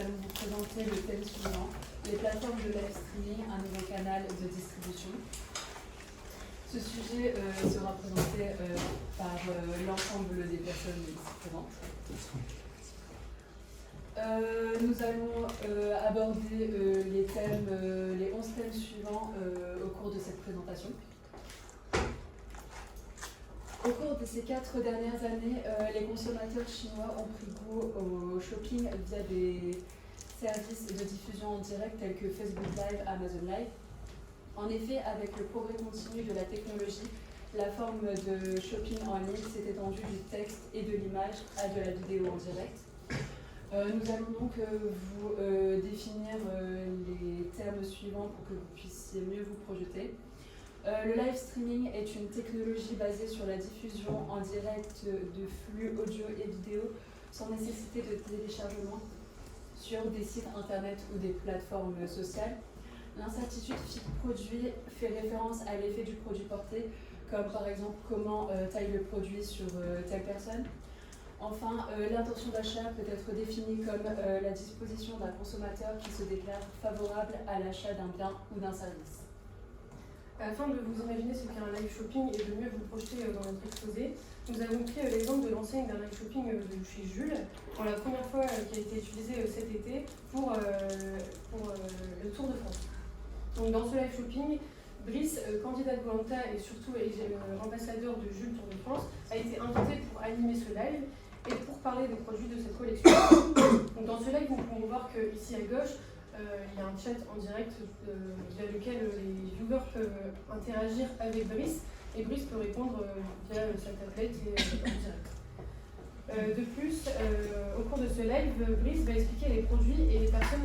allons vous présenter le thème suivant, les plateformes de live streaming, un nouveau canal de distribution. Ce sujet sera présenté par l'ensemble des personnes ici présentes. Nous allons aborder les 11 thèmes suivants au cours de cette présentation. Au cours de ces 4 dernières années, les consommateurs chinois ont pris goût au shopping via des services de diffusion en direct tels que Facebook Live, Amazon Live. En effet, avec le progrès continu de la technologie, la forme de shopping en ligne s'est étendue du texte et de l'image à de la vidéo en direct. Nous allons donc vous définir les termes suivants pour que vous puissiez mieux vous projeter. Le live streaming est une technologie basée sur la diffusion en direct de flux audio et vidéo sans nécessité de téléchargement sur des sites internet ou des plateformes sociales. L'incertitude produit fait référence à l'effet du produit porté, comme par exemple comment taille le produit sur telle personne. Enfin, l'intention d'achat peut être définie comme la disposition d'un consommateur qui se déclare favorable à l'achat d'un bien ou d'un service. Afin de vous imaginer ce qu'est un live shopping et de mieux vous projeter dans notre exposé, nous avons pris l'exemple de l'enseigne d'un live shopping de chez Jules, pour la première fois qui a été utilisée cet été pour le Tour de France. Donc, dans ce live shopping, Brice, candidat de Koh-Lanta et surtout ambassadeur de Jules Tour de France, a été invité pour animer ce live et pour parler des produits de cette collection. Donc, dans ce live, nous pouvons voir qu'ici à gauche, il y a un chat en direct via lequel les viewers peuvent interagir avec Brice et Brice peut répondre via sa tablette et en direct. De plus, au cours de ce live, Brice va expliquer les produits et les personnes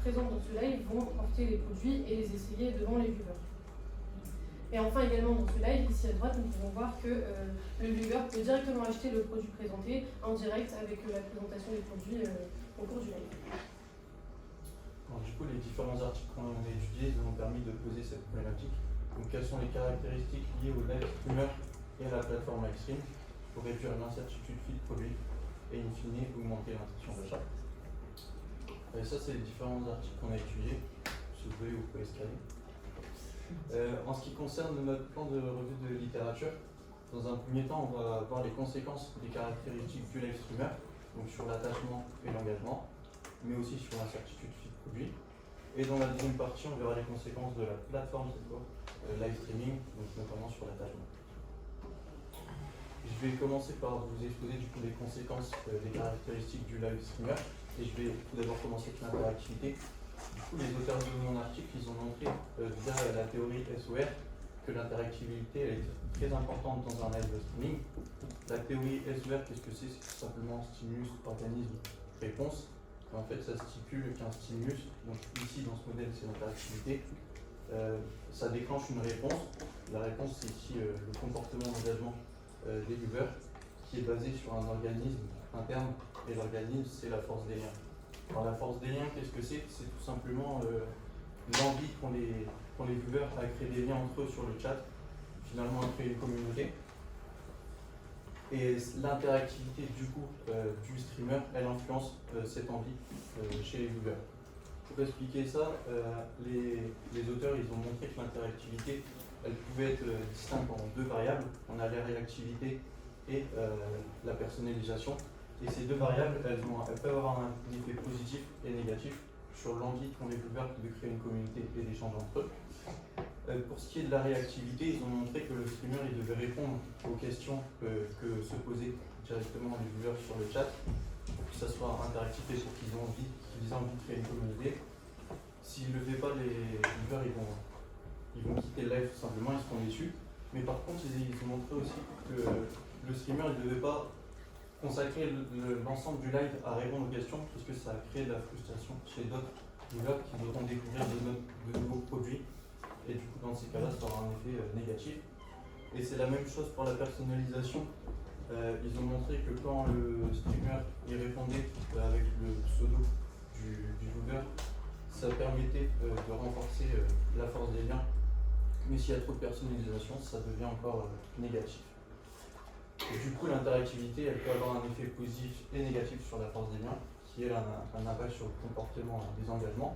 présentes dans ce live vont porter les produits et les essayer devant les viewers. Et enfin également dans ce live, ici à droite, nous pouvons voir que le viewer peut directement acheter le produit présenté en direct avec la présentation des produits au cours du live. Alors, du coup, les différents articles qu'on a étudiés nous ont permis de poser cette problématique. Donc, quelles sont les caractéristiques liées au live streamer et à la plateforme livestream pour réduire l'incertitude feed produit et in fine augmenter l'intention d'achat. Ça, c'est les différents articles qu'on a étudiés. Si vous voulez, vous pouvez scanner. En ce qui concerne notre plan de revue de littérature, dans un premier temps, on va voir les conséquences des caractéristiques du live streamer, donc sur l'attachement et l'engagement, mais aussi sur l'incertitude feed produit. Et dans la deuxième partie, on verra les conséquences de la plateforme live streaming, donc notamment sur l'attachement. Je vais commencer par vous exposer du coup les conséquences des caractéristiques du live streamer, et je vais tout d'abord commencer avec l'interactivité. Du coup, les auteurs de mon article, ils ont montré via la théorie SOR que l'interactivité est très importante dans un live streaming. La théorie SOR, qu'est-ce que c'est? C'est tout simplement stimulus, organisme, réponse. Et en fait, ça stipule qu'un stimulus, donc ici dans ce modèle, c'est l'interactivité, ça déclenche une réponse. La réponse, c'est ici le comportement d'engagement des viewers, qui est basé sur un organisme interne, et l'organisme, c'est la force des liens. Alors, la force des liens, qu'est-ce que c'est? C'est tout simplement l'envie qu'ont les viewers à créer des liens entre eux sur le chat, finalement à créer une communauté. Et l'interactivité du coup du streamer, elle influence cette envie chez les viewers. Pour expliquer ça, les auteurs ils ont montré que l'interactivité, elle pouvait être distincte en deux variables. On a la réactivité et la personnalisation. Et ces deux variables, elles peuvent avoir un effet positif et négatif sur l'envie qu'ont les viewers de créer une communauté et d'échanger entre eux. Pour ce qui est de la réactivité, ils ont montré que le streamer il devait répondre aux questions que se posaient directement les viewers sur le chat, pour que ça soit interactif et pour qu'ils aient envie de créer une communauté. S'il ne le fait pas, les viewers ils vont quitter le live tout simplement, ils seront déçus. Mais par contre, ils ont montré aussi que le streamer ne devait pas consacrer l'ensemble du live à répondre aux questions, parce que ça a créé de la frustration chez d'autres viewers qui voudront découvrir de nouveaux produits. Et du coup, dans ces cas-là, ça aura un effet négatif. Et c'est la même chose pour la personnalisation. Ils ont montré que quand le streamer y répondait avec le pseudo du viewer, ça permettait de renforcer la force des liens. Mais s'il y a trop de personnalisation, ça devient encore négatif. Et du coup, l'interactivité, elle peut avoir un effet positif et négatif sur la force des liens. qui elle, a un impact sur le comportement des engagements.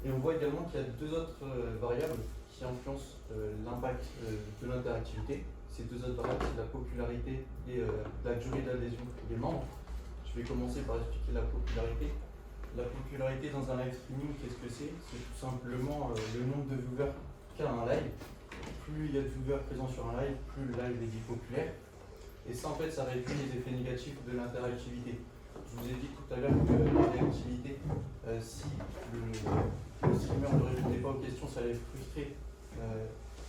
Et on voit également qu'il y a deux autres variables qui influencent l'impact de l'interactivité. Ces deux autres variables, c'est la popularité et la durée d'adhésion des membres. Je vais commencer par expliquer la popularité. La popularité dans un live streaming, qu'est-ce que c'est? C'est tout simplement le nombre de viewers qu'a un live. Plus il y a de viewers présents sur un live, plus le live est dit populaire. Et ça, en fait, ça réduit les effets négatifs de l'interactivité. Je vous ai dit tout à l'heure que l'interactivité, si le streamer ne répondait pas aux questions, ça allait frustrer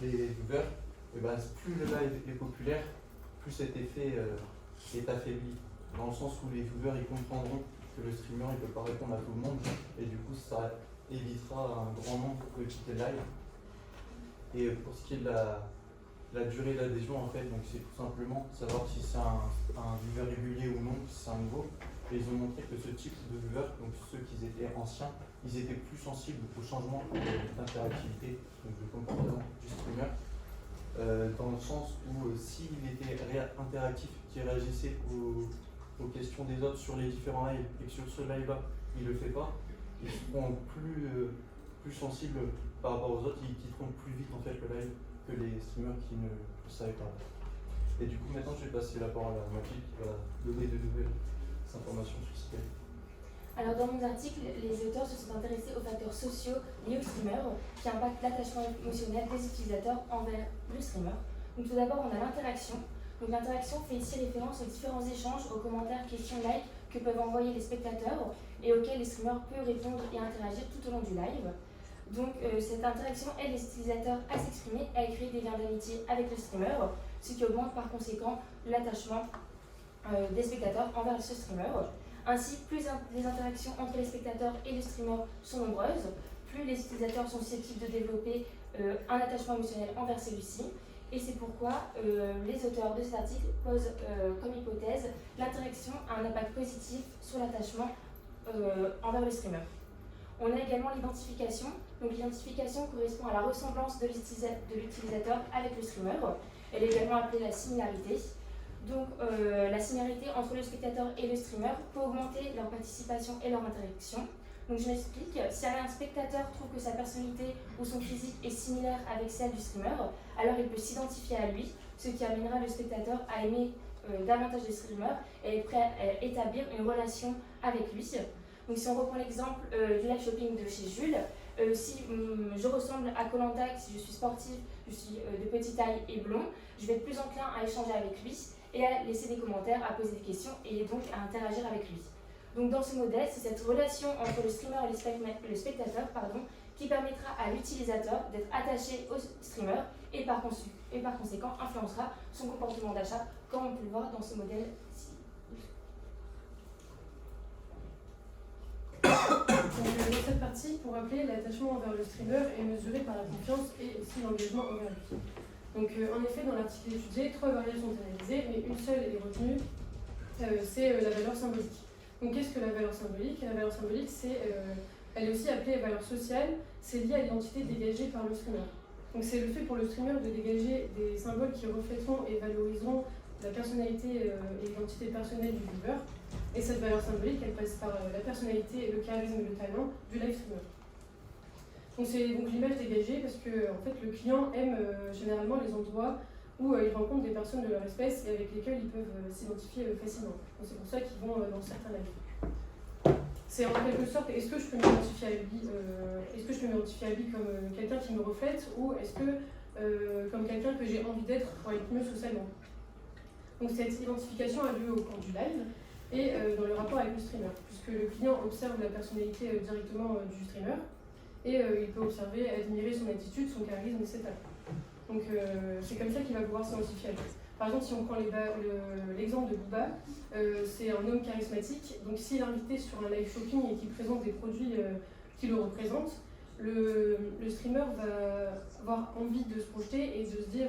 les viewers. Et ben, plus le live est populaire, plus cet effet est affaibli. Dans le sens où les viewers ils comprendront que le streamer ne peut pas répondre à tout le monde. Et du coup, ça évitera un grand nombre de quitter le live. Et pour ce qui est de la durée d'adhésion, en fait, donc c'est tout simplement savoir si c'est un viewer régulier ou non, si c'est un nouveau. Et ils ont montré que ce type de viewers, donc ceux qui étaient anciens, ils étaient plus sensibles au changement d'interactivité, donc de comportement du streamer, dans le sens où s'il était interactif, qui réagissait aux questions des autres sur les différents lives, et que sur ce live-là, il ne le fait pas, ils seront plus sensibles par rapport aux autres, ils quitteront plus vite en fait le live que les streamers qui ne le savaient pas. Et du coup, maintenant, je vais passer la parole à Mathilde qui va donner de nouvelles informations sur ce thème. Alors dans mon article, les auteurs se sont intéressés aux facteurs sociaux liés au streamer qui impactent l'attachement émotionnel des utilisateurs envers le streamer. Donc tout d'abord, on a l'interaction. Donc l'interaction fait ici référence aux différents échanges, aux commentaires, questions, likes que peuvent envoyer les spectateurs et auxquels les streamers peuvent répondre et interagir tout au long du live. Donc cette interaction aide les utilisateurs à s'exprimer et à créer des liens d'amitié avec le streamer, ce qui augmente par conséquent l'attachement des spectateurs envers ce streamer. Ainsi, plus les interactions entre les spectateurs et le streamer sont nombreuses, plus les utilisateurs sont susceptibles de développer un attachement émotionnel envers celui-ci. Et c'est pourquoi les auteurs de cet article posent comme hypothèse l'interaction a un impact positif sur l'attachement envers le streamer. On a également l'identification. Donc l'identification correspond à la ressemblance de l'utilisateur avec le streamer. Elle est également appelée la similarité. Donc la similarité entre le spectateur et le streamer peut augmenter leur participation et leur interaction. Donc je m'explique, si un spectateur trouve que sa personnalité ou son physique est similaire avec celle du streamer, alors il peut s'identifier à lui, ce qui amènera le spectateur à aimer davantage le streamer et être prêt à établir une relation avec lui. Donc si on reprend l'exemple du live shopping de chez Jules, si je ressemble à Koh-Lanta, si je suis sportive, je suis de petite taille et blond, je vais être plus enclin à échanger avec lui et à laisser des commentaires, à poser des questions et donc à interagir avec lui. Donc dans ce modèle, c'est cette relation entre le streamer et le spectateur qui permettra à l'utilisateur d'être attaché au streamer et par conséquent influencera son comportement d'achat comme on peut le voir dans ce modèle-ci. Dans cette partie, pour rappeler, l'attachement envers le streamer est mesuré par la confiance et aussi l'engagement envers lui. Donc en effet, dans l'article étudié, 3 variables sont analysées, mais une seule est retenue, c'est la valeur symbolique. Donc qu'est-ce que la valeur symbolique? La valeur symbolique, elle est aussi appelée valeur sociale, c'est lié à l'identité dégagée par le streamer. Donc c'est le fait pour le streamer de dégager des symboles qui reflèteront et valoriseront la personnalité et l'identité personnelle du viewer. Et cette valeur symbolique, elle passe par la personnalité, le charisme et le talent du live streamer. Donc c'est donc l'image dégagée parce que en fait, le client aime généralement les endroits où il rencontre des personnes de leur espèce et avec lesquelles ils peuvent s'identifier facilement. Donc c'est pour ça qu'ils vont dans certains lives. C'est en quelque sorte, est-ce que je peux m'identifier à lui, comme quelqu'un qui me reflète ou est-ce que comme quelqu'un que j'ai envie d'être pour être mieux socialement. Donc cette identification a lieu au cours du live et dans le rapport avec le streamer, puisque le client observe la personnalité directement du streamer et il peut observer, admirer son attitude, son charisme, etc. Donc c'est comme ça qu'il va pouvoir s'identifier à lui. Par exemple, si on prend l'exemple de Booba, c'est un homme charismatique, donc s'il est invité sur un live shopping et qu'il présente des produits qui le représentent, le streamer va avoir envie de se projeter et de se dire,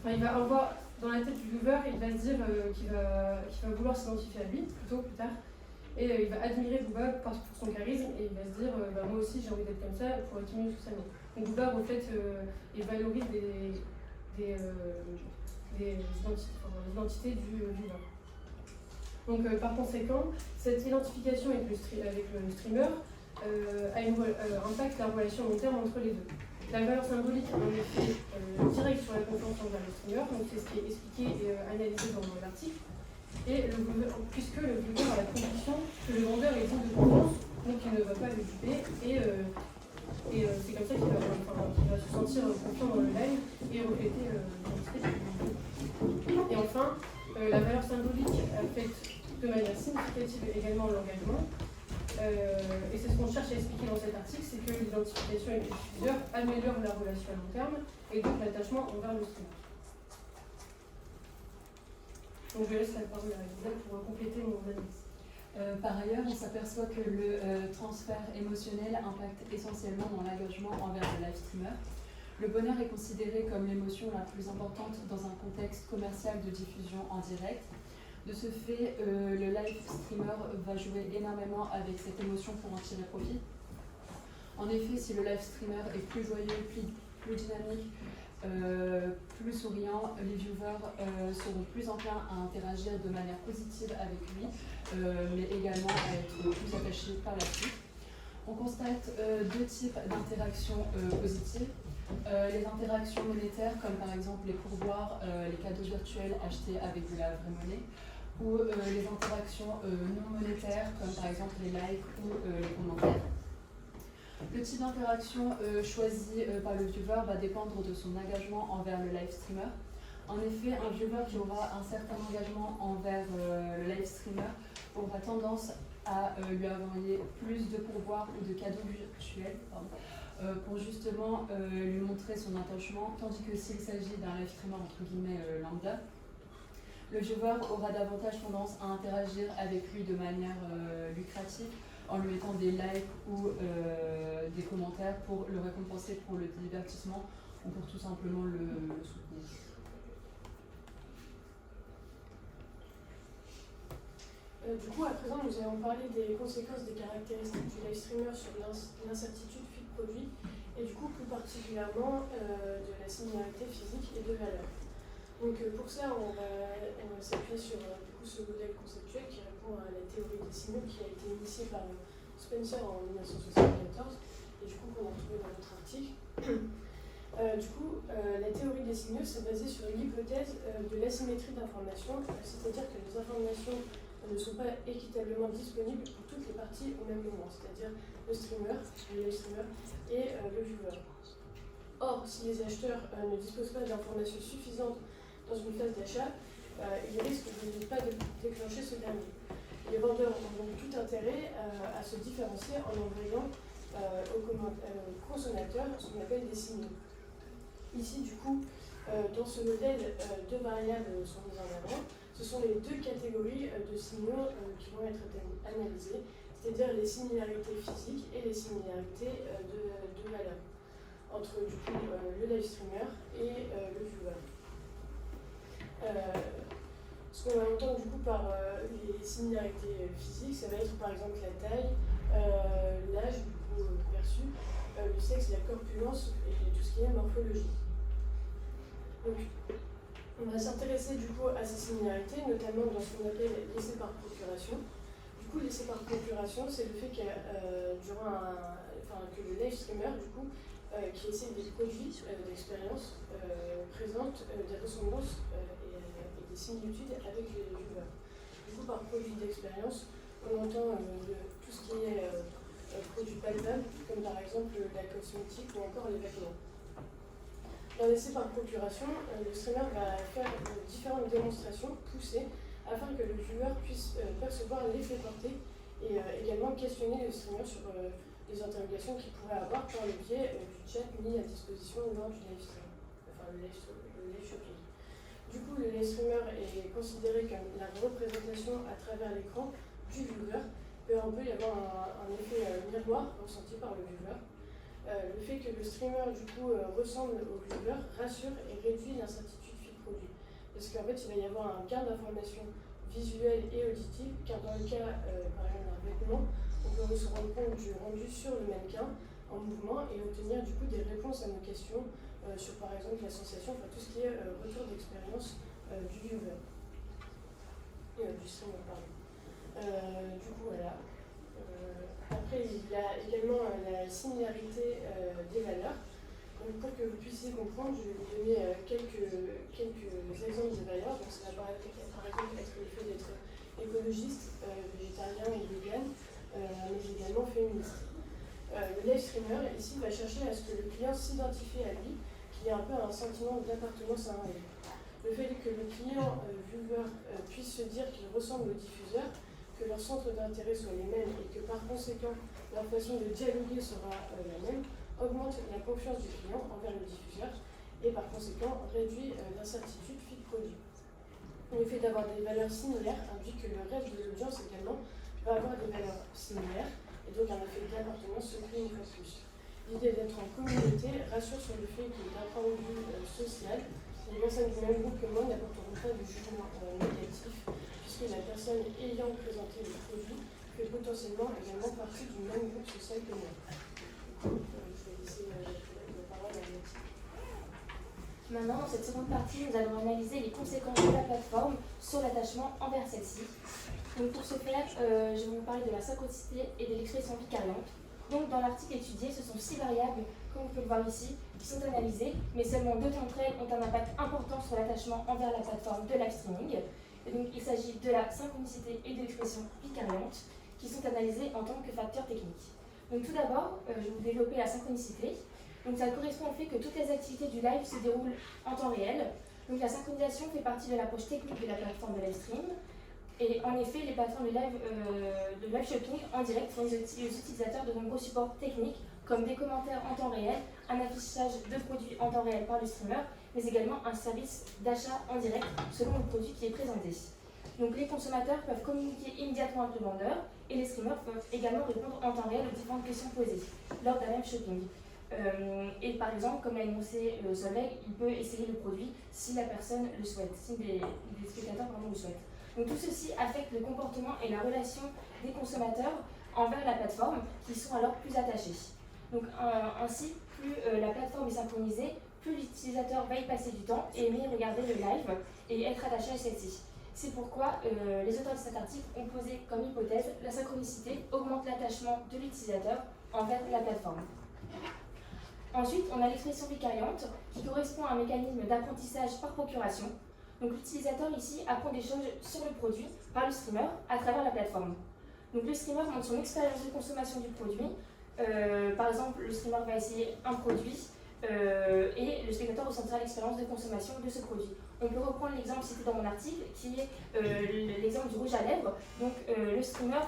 il va avoir dans la tête du viewer, il va se dire qu'il va vouloir s'identifier à lui plus tard, et il va admirer Booba pour son charisme et il va se dire moi aussi j'ai envie d'être comme ça pour être mieux socialement. Donc Booba reflète et valorise des identités du viewer. Donc par conséquent, cette identification avec le streamer impacte la relation long terme entre les deux. La valeur symbolique a un effet direct sur la confiance envers le streamer, donc c'est ce qui est expliqué et analysé dans l'article. Et puisque le viewer a la conviction que le vendeur est digne de confiance, donc il ne va pas le duper, et c'est comme ça qu'il va se sentir confiant dans le live et refléter l'identité du vendeur. Et enfin, la valeur symbolique affecte de manière significative également l'engagement. Et c'est ce qu'on cherche à expliquer dans cet article, c'est que l'identification avec les diffuseurs améliore la relation à long terme et donc l'attachement envers le streamer. Donc je laisse la parole à Lisa pour compléter mon analyse. Par ailleurs, on s'aperçoit que le transfert émotionnel impacte essentiellement dans l'engagement envers le live streamer. Le bonheur est considéré comme l'émotion la plus importante dans un contexte commercial de diffusion en direct. De ce fait, le live streamer va jouer énormément avec cette émotion pour en tirer profit. En effet, si le live streamer est plus joyeux, plus dynamique, plus souriant, les viewers seront plus enclins à interagir de manière positive avec lui, mais également à être plus attachés par la suite. On constate deux types d'interactions positives. Les interactions monétaires, comme par exemple les pourboires, les cadeaux virtuels achetés avec de la vraie monnaie, ou les interactions non monétaires, comme par exemple les likes ou les commentaires. Le type d'interaction choisi par le viewer va dépendre de son engagement envers le live streamer. En effet, un viewer qui aura un certain engagement envers le live streamer aura tendance à lui envoyer plus de pourboires ou de cadeaux virtuels pour justement lui montrer son attachement, tandis que s'il s'agit d'un live streamer entre guillemets lambda, le viewer aura davantage tendance à interagir avec lui de manière lucrative en lui mettant des likes ou des commentaires pour le récompenser pour le divertissement ou pour tout simplement le soutenir. Du coup, à présent, nous allons parler des conséquences des caractéristiques du live streamer sur l'incertitude fit produit et du coup plus particulièrement de la similarité physique et de valeur. Donc pour ça, on va s'appuyer sur du coup, ce modèle conceptuel qui répond à la théorie des signaux qui a été initiée par Spencer en 1974 et du coup qu'on a retrouvé dans notre article. La théorie des signaux s'est basée sur l'hypothèse de l'asymétrie d'informations, c'est-à-dire que les informations ne sont pas équitablement disponibles pour toutes les parties au même moment, c'est-à-dire le streamer, le live streamer et le viewer. Or, si les acheteurs ne disposent pas d'informations suffisantes dans une phase d'achat, ils risquent de ne pas déclencher ce dernier. Les vendeurs ont donc tout intérêt à se différencier en envoyant aux consommateurs ce qu'on appelle des signaux. Ici, du coup, dans ce modèle, deux variables sont mises en avant. Ce sont les deux catégories de signaux qui vont être analysées, c'est-à-dire les similarités physiques et les similarités de valeur entre du coup, le live streamer et le viewer. Ce qu'on va entendre du coup par les similarités physiques, ça va être par exemple la taille, l'âge du coup perçu, le sexe, la corpulence et tout ce qui est morphologie. Donc, on va s'intéresser du coup à ces similarités, notamment dans ce qu'on appelle l'essai par procuration. Du coup, l'essai par procuration, c'est le fait que que le live streamer, du coup, qui essaie des produits d'expérience, présente des ressemblances et des similitudes avec les viewers. Du coup, par produit d'expérience, on entend tout ce qui est produits palpables, comme par exemple la cosmétique ou encore les vêtements. Dans l'essai par procuration, le streamer va faire différentes démonstrations poussées afin que le viewer puisse percevoir l'effet porté et également questionner le streamer sur les interrogations qu'il pourrait avoir par le biais du chat mis à disposition lors du live stream, enfin le live shopping. Du coup, le live streamer est considéré comme la représentation à travers l'écran du viewer. On peut y avoir un effet miroir ressenti par le viewer. Le fait que le streamer du coup ressemble au viewer rassure et réduit l'incertitude fit produit. Parce qu'en fait, il va y avoir un gain d'informations visuelles et auditives, car dans le cas par exemple d'un vêtement, on peut se rendre compte du rendu sur le mannequin en mouvement et obtenir du coup des réponses à nos questions sur par exemple la sensation, enfin tout ce qui est retour d'expérience du viewer. du streamer, pardon. Du coup, voilà. Après, il y a également la similarité des valeurs. Donc, pour que vous puissiez comprendre, je vais vous donner quelques exemples de valeurs. Donc, ça va par exemple être le fait d'être écologiste, végétarien et vegan, mais également féministe. Le live streamer, ici, va chercher à ce que le client s'identifie à lui, qu'il ait un peu un sentiment d'appartenance à un live. Le fait que le client viewer puisse se dire qu'il ressemble au diffuseur, que leurs centres d'intérêt soient les mêmes et que par conséquent leur façon de dialoguer sera la même, augmente la confiance du client envers le diffuseur et par conséquent réduit l'incertitude fit produit. Le fait d'avoir des valeurs similaires induit que le reste de l'audience également va avoir des valeurs similaires et donc un effet d'appartenance se crée une fois de plus. L'idée d'être en communauté rassure sur le fait que d'un point de vue social, les personnes du même groupe que moi n'apporteront pas de jugement négatif, puisque la personne ayant présenté le produit fait potentiellement également partie du même groupe social que moi. Je vais laisser la parole à Nathalie. Maintenant, dans cette seconde partie, nous allons analyser les conséquences de la plateforme sur l'attachement envers celle-ci. Donc pour ce faire, je vais vous parler de la synchronicité et de l'expression vicariante. Donc dans l'article étudié, ce sont 6 variables, comme vous pouvez le voir ici, qui sont analysées, mais seulement 2 d'entre elles ont un impact important sur l'attachement envers la plateforme de live streaming. Et donc il s'agit de la synchronicité et de l'expression vicariante, qui sont analysées en tant que facteurs techniques. Donc tout d'abord, je vais vous développer la synchronicité. Donc ça correspond au fait que toutes les activités du live se déroulent en temps réel. Donc la synchronisation fait partie de l'approche technique de la plateforme de live stream. Et en effet, les plateformes de live shopping en direct fournissent aux utilisateurs de nombreux supports techniques, comme des commentaires en temps réel, un affichage de produits en temps réel par le streamer, mais également un service d'achat en direct selon le produit qui est présenté. Donc les consommateurs peuvent communiquer immédiatement avec le vendeur et les streamers peuvent également répondre en temps réel aux différentes questions posées lors d'un live shopping. Et par exemple, comme l'a énoncé Solveig, il peut essayer le produit si la personne le souhaite, si les spectateurs le souhaitent. Donc tout ceci affecte le comportement et la relation des consommateurs envers la plateforme qui sont alors plus attachés. Donc ainsi, plus la plateforme est synchronisée, plus l'utilisateur va y passer du temps et aimer regarder le live et être attaché à celle-ci. C'est pourquoi les auteurs de cet article ont posé comme hypothèse la synchronicité augmente l'attachement de l'utilisateur envers la plateforme. Ensuite, on a l'expression vicariante qui correspond à un mécanisme d'apprentissage par procuration. Donc l'utilisateur ici apprend des choses sur le produit par le streamer à travers la plateforme. Donc le streamer montre son expérience de consommation du produit. Par exemple, le streamer va essayer un produit et le spectateur ressentira l'expérience de consommation de ce produit. On peut reprendre l'exemple cité dans mon article qui est l'exemple du rouge à lèvres. Donc le streamer,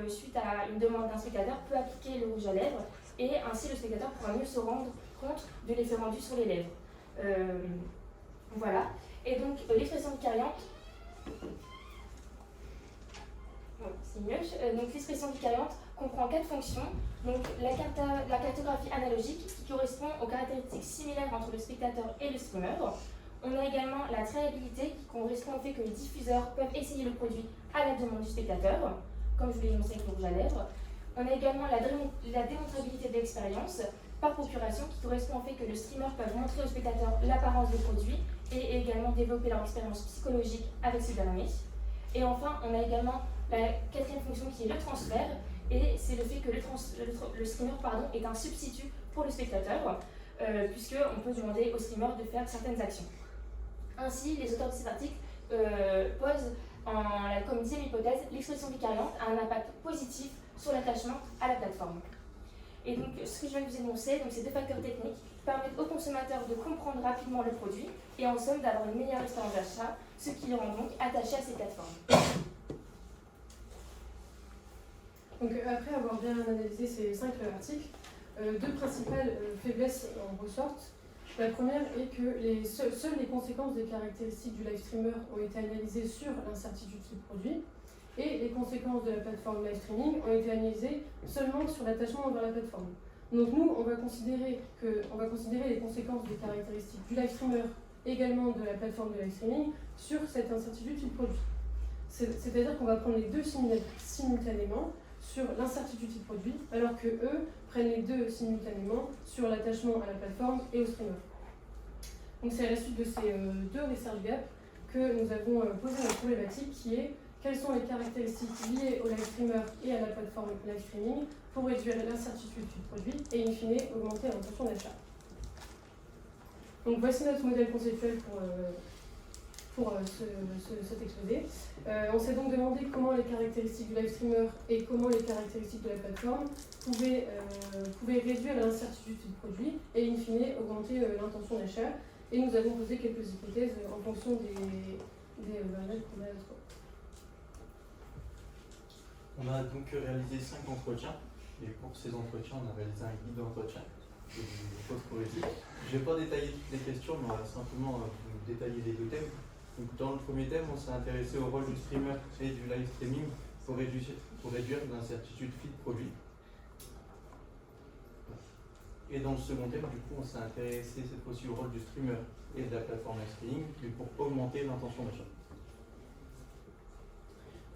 suite à une demande d'un spectateur, peut appliquer le rouge à lèvres et ainsi le spectateur pourra mieux se rendre compte de l'effet rendu sur les lèvres. Voilà. Et donc l'expression vicariante, c'est mieux. Donc l'expression vicariante comprend 4 fonctions. Donc la cartographie analogique qui correspond aux caractéristiques similaires entre le spectateur et le streamer. On a également la triabilité qui correspond au fait que les diffuseurs peuvent essayer le produit à la demande du spectateur, comme je vous l'ai énoncé avec le rouge à lèvres. On a également la démontrabilité de l'expérience par procuration qui correspond au fait que le streamer peut montrer au spectateur l'apparence des produits et également développer leur expérience psychologique avec ce dernier. Et enfin, on a également la 4e fonction qui est le transfert, et c'est le fait que le streamer est un substitut pour le spectateur, puisqu'on peut demander au streamer de faire certaines actions. Ainsi, les auteurs de cet article posent comme 10e hypothèse, l'expression vicariante a un impact positif sur l'attachement à la plateforme. Et donc, ce que je viens de vous énoncer, ces 2 facteurs techniques permettent aux consommateurs de comprendre rapidement le produit et en somme d'avoir une meilleure expérience d'achat, ce qui les rend donc attachés à ces plateformes. Donc après avoir bien analysé ces 5 articles, 2 principales faiblesses en ressortent. La première est que seules les conséquences des caractéristiques du live streamer ont été analysées sur l'incertitude du produit et les conséquences de la plateforme live streaming ont été analysées seulement sur l'attachement envers la plateforme. Donc nous, on va considérer les conséquences des caractéristiques du live streamer également de la plateforme de live streaming sur cette incertitude du produit. C'est-à-dire qu'on va prendre les 2 simultanément sur l'incertitude du produit, alors que eux prennent les 2 simultanément sur l'attachement à la plateforme et au streamer. Donc c'est à la suite de ces 2 research gaps que nous avons posé la problématique qui est quelles sont les caractéristiques liées au live streamer et à la plateforme live streaming pour réduire l'incertitude du produit et in fine augmenter l'intention d'achat. Donc voici notre modèle conceptuel pour cet exposé. On s'est donc demandé comment les caractéristiques du live streamer et comment les caractéristiques de la plateforme pouvaient réduire l'incertitude du produit et in fine augmenter l'intention d'achat. Et nous avons posé quelques hypothèses en fonction des variables qu'on a à trouver. On a donc réalisé 5 entretiens, et pour ces entretiens, on a réalisé un guide d'entretien que je vous propose pour réussir. Je ne vais pas détailler toutes les questions, mais on va simplement vous détailler les 2 thèmes. Donc, dans le premier thème, on s'est intéressé au rôle du streamer et du live streaming pour réduire l'incertitude feed produit. Et dans le second thème, du coup, on s'est intéressé cette fois-ci au rôle du streamer et de la plateforme live streaming, mais pour augmenter l'intention d'achat.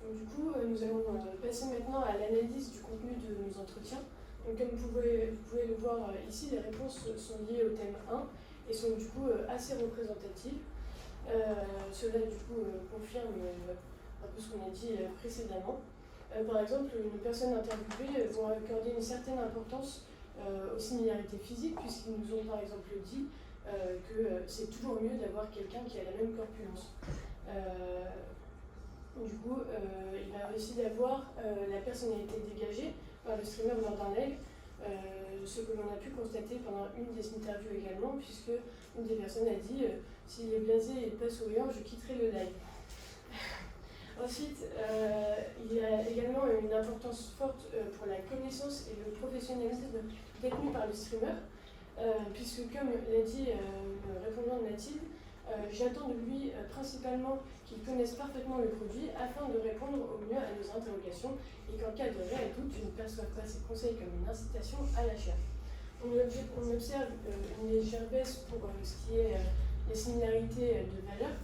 Du coup, nous allons passer maintenant à l'analyse du contenu de nos entretiens. Donc, comme vous pouvez le voir ici, les réponses sont liées au thème 1 et sont du coup assez représentatives. Cela du coup confirme un peu ce qu'on a dit précédemment. Par exemple, nos personnes interviewées vont accorder une certaine importance aux similarités physiques, puisqu'ils nous ont par exemple dit que c'est toujours mieux d'avoir quelqu'un qui a la même corpulence. Du coup, il va aussi d'avoir la personnalité dégagée par le streamer lors d'un live, ce que l'on a pu constater pendant une des interviews également, puisque une des personnes a dit s'il est blasé et pas souriant, je quitterai le live. Ensuite, il y a également une importance forte pour la connaissance et le professionnalisme détenu par le streamer, puisque comme l'a dit le répondant de Mathilde, j'attends de lui principalement qu'il connaisse parfaitement le produit afin de répondre au mieux à nos interrogations et qu'en cas de réel doute, je ne perçoive pas ces conseils comme une incitation à l'achat. On observe une légère baisse pour ce qui est les similarités de valeur,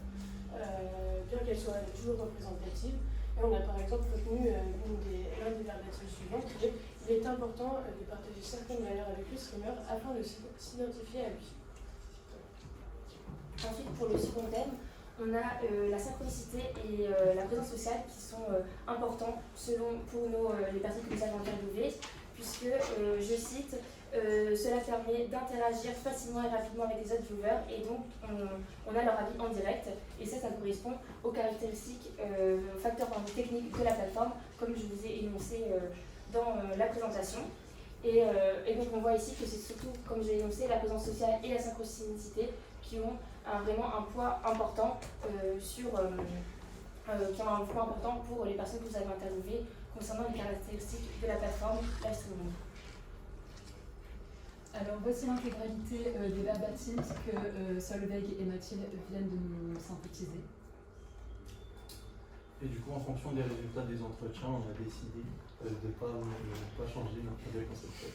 bien qu'elles soient toujours représentatives. Et on a par exemple retenu l'un des verbatims suivants qui est « Il est important de partager certaines valeurs avec le streamer afin de s'identifier à lui ». Ensuite, pour le second thème, on a la synchronicité et la présence sociale qui sont importants pour les personnes que nous avons interviewées, puisque, je cite, cela permet d'interagir facilement et rapidement avec les autres viewers et donc on a leur avis en direct et ça correspond aux caractéristiques, facteurs techniques de la plateforme comme je vous ai énoncé dans la présentation. Et donc on voit ici que c'est surtout, comme j'ai énoncé, la présence sociale et la synchronicité qui ont vraiment un poids important pour les personnes que vous avez interviewées concernant les caractéristiques de la plateforme live streaming. Alors voici l'intégralité des verbatims que Solveig et Mathilde viennent de nous synthétiser. Et du coup, en fonction des résultats des entretiens, on a décidé de ne pas changer notre modèle conceptuel.